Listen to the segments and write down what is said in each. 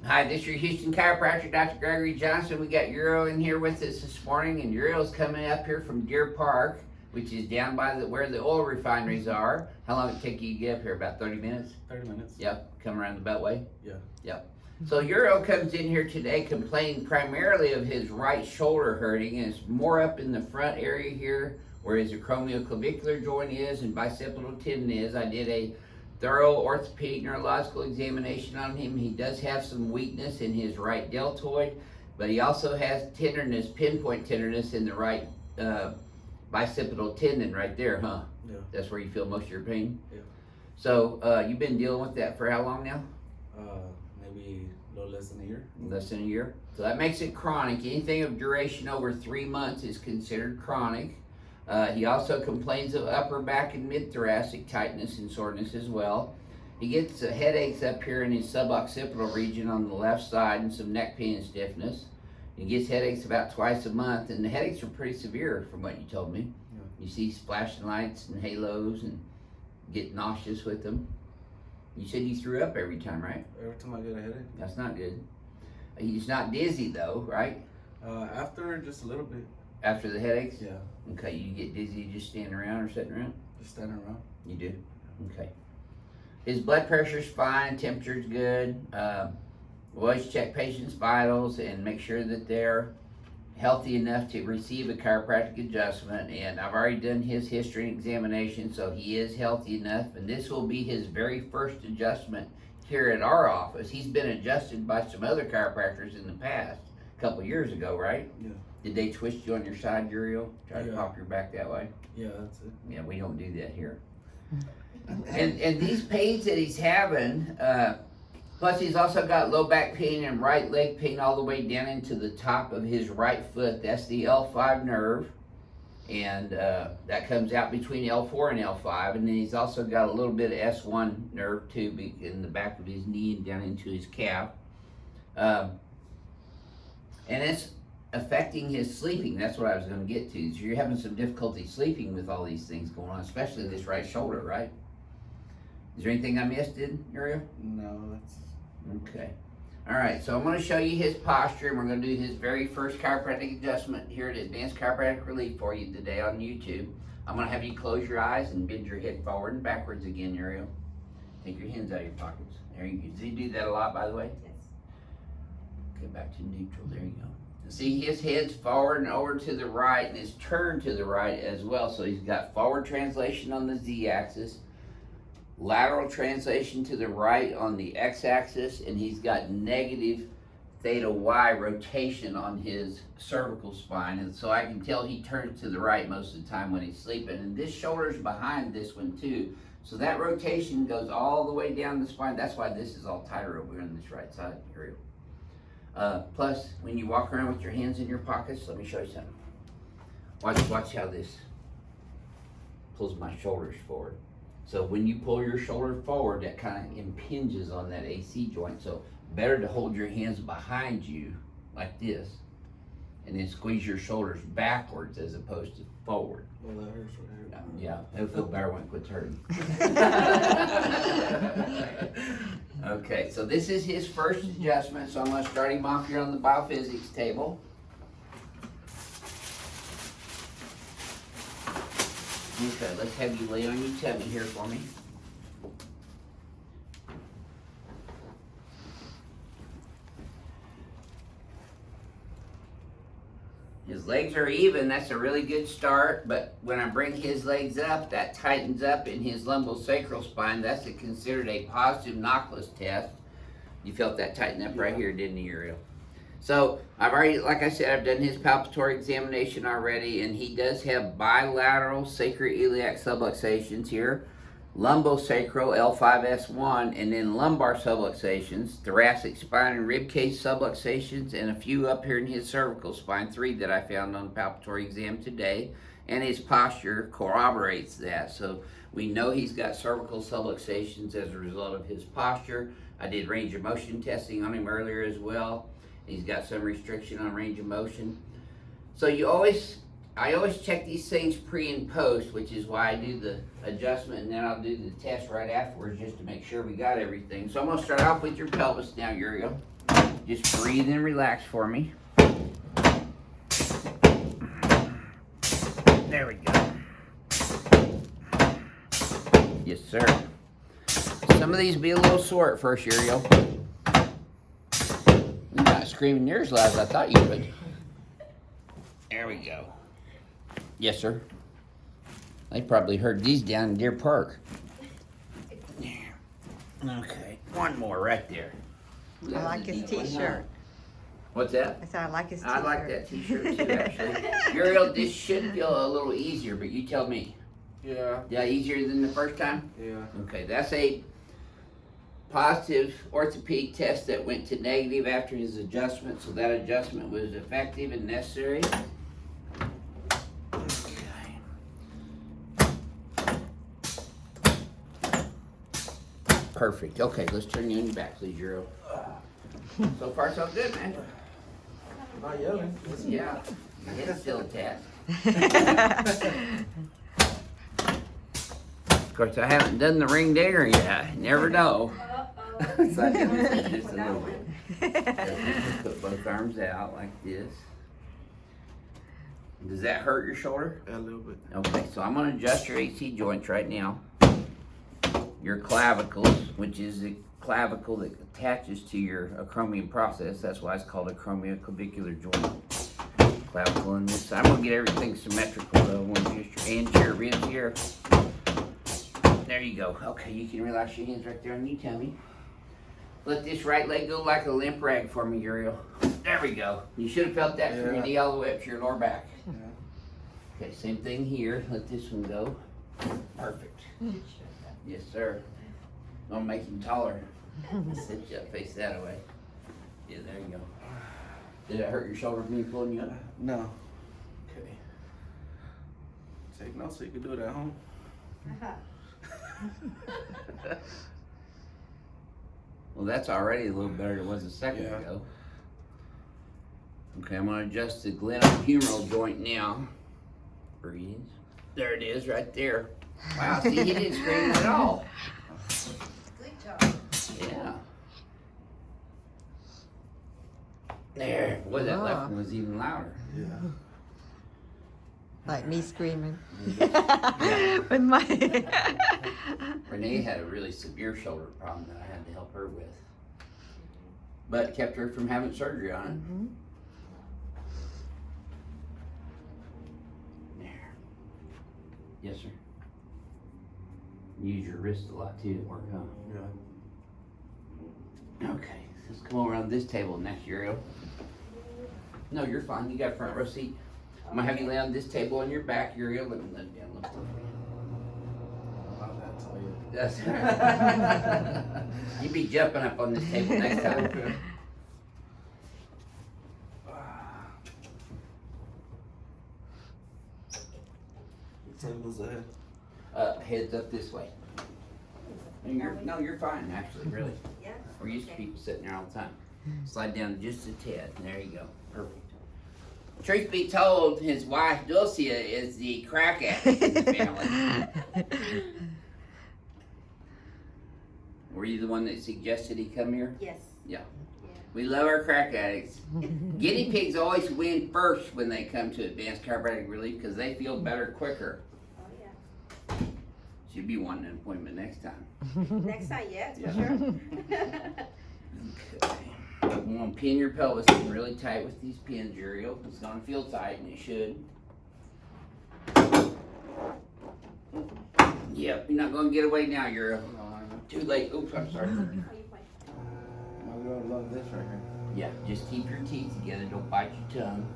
Hi, this is your Houston chiropractor, Dr. Gregory Johnson. We got Euro in here with us this morning, and Euro's coming up here from Deer Park, which is down by where the oil refineries are. How long did it take you to get up here? About 30 minutes? 30 minutes. Yep, come around the Beltway? Yeah. Yep. So Euro comes in here today complaining primarily of his right shoulder hurting, and it's more up in the front area here where his acromioclavicular joint is and bicipital tendon is. I did a thorough orthopedic neurological examination on him. He does have some weakness in his right deltoid, but he also has tenderness, pinpoint tenderness in the right bicipital tendon right there, huh? Yeah. That's where you feel most of your pain? Yeah. So you've been dealing with that for how long now? Maybe a little less than a year. Less than a year. So that makes it chronic. Anything of duration over 3 months is considered chronic. He also complains of upper back and mid-thoracic tightness and soreness as well. He gets headaches up here in his suboccipital region on the left side and some neck pain and stiffness. He gets headaches about twice a month, and the headaches are pretty severe from what you told me. Yeah. You see flashing lights and halos and get nauseous with them. You said you threw up every time, right? Every time I get a headache. That's not good. He's not dizzy though, right? After just a little bit. After the headaches? Yeah. Okay, you get dizzy just standing around or sitting around? Just standing around. You do? Okay. His blood pressure's fine, temperature's good. We'll always check patients' vitals and make sure that they're healthy enough to receive a chiropractic adjustment. And I've already done his history and examination, so he is healthy enough. And this will be his very first adjustment here at our office. He's been adjusted by some other chiropractors in the past, a couple years ago, right? Yeah. Did they twist you on your side, Uriel? Try to Yeah. pop your back that way? Yeah, that's it. Yeah, we don't do that here. And these pains that he's having, plus he's also got low back pain and right leg pain all the way down into the top of his right foot. That's the L5 nerve. And that comes out between L4 and L5. And then he's also got a little bit of S1 nerve too in the back of his knee and down into his calf. And it's affecting his sleeping. That's what I was going to get to. So you're having some difficulty sleeping with all these things going on, especially this right shoulder, right? Is there anything I missed, Uriel? No, that's... Okay. All right, so I'm going to show you his posture, and we're going to do his very first chiropractic adjustment here at Advanced Chiropractic Relief for you today on YouTube. I'm going to have you close your eyes and bend your head forward and backwards again, Uriel. Take your hands out of your pockets. There you go. Does he do that a lot, by the way? Yes. Okay, back to neutral. There you go. See, his head's forward and over to the right, and his turn to the right as well. So he's got forward translation on the Z-axis, lateral translation to the right on the X-axis, and he's got negative theta Y rotation on his cervical spine. And so I can tell he turns to the right most of the time when he's sleeping. And this shoulder's behind this one too. So that rotation goes all the way down the spine. That's why this is all tighter over on this right side area. Plus, when you walk around with your hands in your pockets, let me show you something. Watch how this pulls my shoulders forward. So when you pull your shoulder forward, that kind of impinges on that AC joint. So better to hold your hands behind you like this, and then squeeze your shoulders backwards as opposed to forward. Well, that hurts right here. Yeah, it'll feel better when it quits hurting. Okay, so this is his first adjustment, so I'm going to start him off here on the BioPhysics table. Okay, let's have you lay on your tummy here for me. His legs are even, that's a really good start, but when I bring his legs up, that tightens up in his lumbosacral spine. That's considered a positive Knockless test. You felt that tighten up right here, didn't you, Uriel? So I've already, like I said, I've done his palpatory examination already, and he does have bilateral sacroiliac subluxations here, lumbosacral L5S1, and then lumbar subluxations, thoracic spine and rib cage subluxations, and a few up here in his cervical spine, 3 that I found on the palpatory exam today. And his posture corroborates that. So we know he's got cervical subluxations as a result of his posture. I did range of motion testing on him earlier as well. He's got some restriction on range of motion. So I always check these things pre and post, which is why I do the adjustment, and then I'll do the test right afterwards just to make sure we got everything. So I'm going to start off with your pelvis now, Uriel. Just breathe and relax for me. There we go. Yes, sir. Some of these be a little sore at first, Uriel. You're not screaming near as loud as I thought you would. There we go. Yes, sir. They probably heard these down in Deer Park. Okay, one more right there. I like his t-shirt. What's that? I said I like his t-shirt. I like that t-shirt too, actually. Uriel, this should feel a little easier, but you tell me. Yeah. Yeah, easier than the first time? Yeah. Okay, that's a positive orthopedic test that went to negative after his adjustment, so that adjustment was effective and necessary. Okay. Perfect. Okay, let's turn you on your back, please, Uriel. So far, so good, man. Not yelling. Yeah, it's still a test. Of course, I haven't done the ring dinger yet. You never know. So I can just a little bit. Put both arms out like this. Does that hurt your shoulder? A little bit. Okay, so I'm going to adjust your AC joints right now. Your clavicles, which is the clavicle that attaches to your acromion process. That's why it's called acromioclavicular joint. Clavicle on this side. I'm going to get everything symmetrical though. I'm going to just your hands here, ribs here. There you go. Okay, you can relax your hands right there on your tummy. Let this right leg go like a limp rag for me, Uriel. There we go. You should have felt that from your knee all the way up to your lower back. Yeah. Okay, same thing here. Let this one go. Perfect. Yes, sir. Don't make him taller. Sit you up, face that way. Yeah, there you go. Did it hurt your shoulder from me pulling you up? No. Okay. Take notes so you can do it at home. Well, that's already a little better than it was a second Yeah. ago. Okay, I'm going to adjust the glenohumeral joint now. Breathe. There it is, right there. Wow, see, he didn't scream at all. Good job. Yeah. There. Boy, that left one was even louder. Yeah. Like me screaming. Yeah. With my Renee had a really severe shoulder problem that I had to help her with. But kept her from having surgery on it. Mhm. There. Yes, sir. Use your wrist a lot too at work, huh? Yeah. Okay, let's come over on this table next, Uriel. No, you're fine. You got a front row seat. I'm gonna have you lay on this table on your back, Uriel. Let me let down a little That's all you. That's you be jumping up on this table next time. Table's ahead. Heads up this way. No, you're fine, actually, really. Yeah. We're used to people sitting there all the time. Slide down just a tad. There you go. Perfect. Truth be told, his wife Dulcia is the crack addict in the family. Were you the one that suggested he come here? Yes. Yeah. We love our crack addicts. Guinea pigs always win first when they come to Advanced Chiropractic Relief because they feel better quicker. Oh, yeah. She'll be wanting an appointment next time. Next time, yes, Yeah. for sure. Okay. I'm gonna pin your pelvis in really tight with these pins, Uriel. It's gonna feel tight, and it should. Yep, you're not gonna get away now, Uriel. No, I know. Too late. Oops, I'm sorry. How you play? I'm gonna love this right here. Yeah, just keep your teeth together. Don't bite your tongue.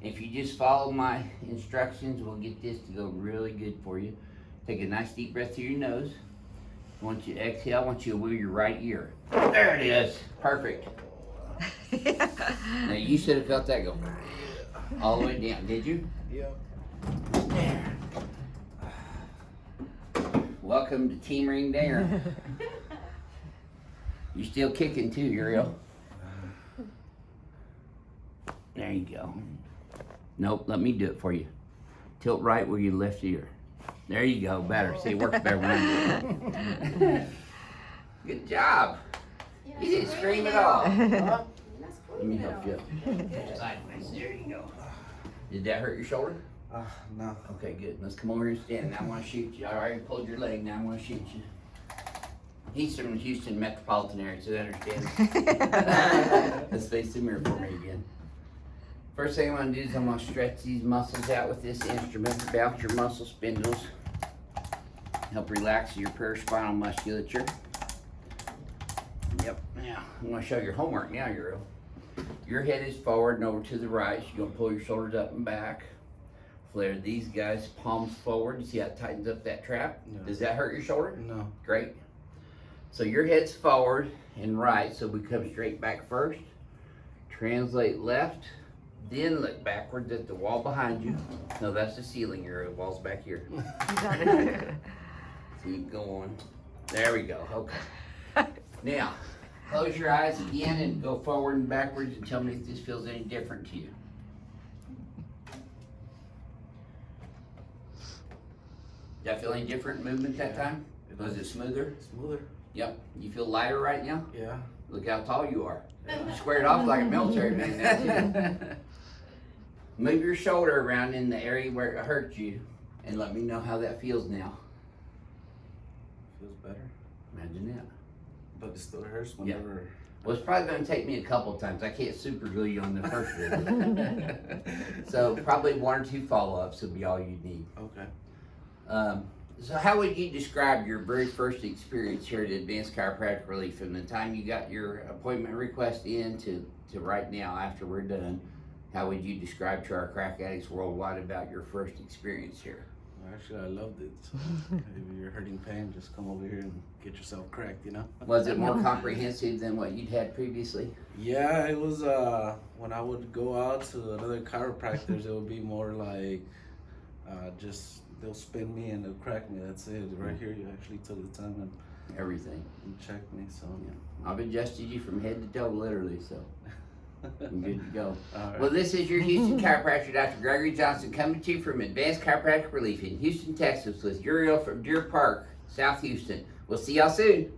If you just follow my instructions, we'll get this to go really good for you. Take a nice deep breath through your nose. Once you exhale, I want you to wiggle your right ear. There it is. Perfect. Now you should have felt that go all the way down, did you? Yep. There. Welcome to Team Ring Dinger. You still kicking too, Uriel. There you go. Nope, let me do it for you. Tilt right where your left ear. There you go, better. See, it works better when I do it. Good job. You didn't scream at all. No, Let me help you. Sideways. There you go. Did that hurt your shoulder? No. Okay, good. Let's come over here and stand. Now I want to shoot you. I already pulled your leg. Now I want to shoot you. He's from the Houston metropolitan area, so that understands. Let's face the mirror for me again. First thing I'm going to do is I'm going to stretch these muscles out with this instrument. Bounce your muscle spindles. Help relax your paraspinal musculature. Yep. Now, I'm going to show your homework now, Euro. Your head is forward and over to the right. So you're going to pull your shoulders up and back. Flare these guys, palms forward. You see how it tightens up that trap? Yeah. Does that hurt your shoulder? No. Great. So your head's forward and right, so we come straight back first. Translate left, then look backwards at the wall behind you. No, that's the ceiling. Your wall's back here. Keep going. There we go. Okay. Now, close your eyes again and go forward and backwards and tell me if this feels any different to you. Did that feel any different movement that time? Was it smoother? Smoother. Yep. You feel lighter right now? Yeah. Look how tall you are. You squared off like a military man now too. Move your shoulder around in the area where it hurt you and let me know how that feels now. Feels better. Imagine that. But it still hurts whenever. Well, it's probably going to take me a couple times. I can't super glue you on the first visit. So probably 1 or 2 follow-ups will be all you need. Okay. So how would you describe your very first experience here at Advanced Chiropractic Relief from the time you got your appointment request in to right now after we're done? How would you describe to our crack addicts worldwide about your first experience here? Actually, I loved it. So if you're hurting pain, just come over here and get yourself cracked, you know? Was it more comprehensive than what you'd had previously? Yeah, it was, when I would go out to another chiropractors, it would be more like, just, they'll spin me and they'll crack me. That's it. Right here, you actually took the time Everything. and checked me, so. I've adjusted you from head to toe, literally, so I'm good to go. All right. Well, this is your Houston chiropractor, Dr. Gregory Johnson, coming to you from Advanced Chiropractic Relief in Houston, Texas, with Uriel from Deer Park, South Houston. We'll see y'all soon.